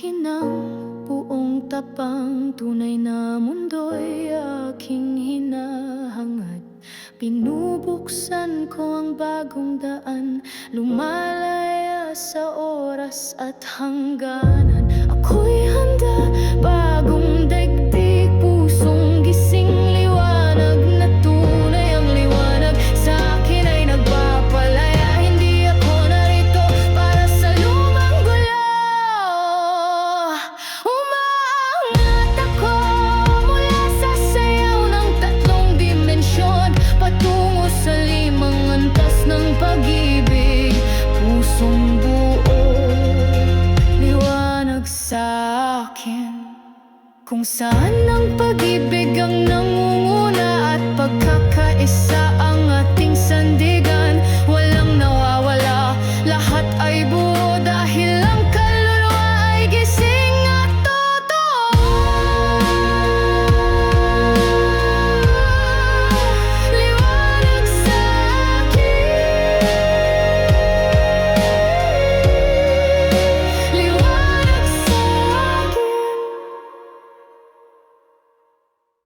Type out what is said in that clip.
hinang buong tapang, tunay na mundo'y aking hinahangad. Binubuksan ko ang bagong daan, lumalaya sa oras at hangganan. Ako'y handa, bagong daigdig, pusong gising, liwanag na tunay. Ang liwanag sa akin ay nagpapalaya, hindi ako narito para sa lumang gulo. Umaangat ako mula sa sayaw ng tatlong dimensyon, patungo sa limang antas ng pag-ibig. Pusong buo, liwanag sa akin, kung saan ang pag-ibig ang nangunguna at pagkakaisa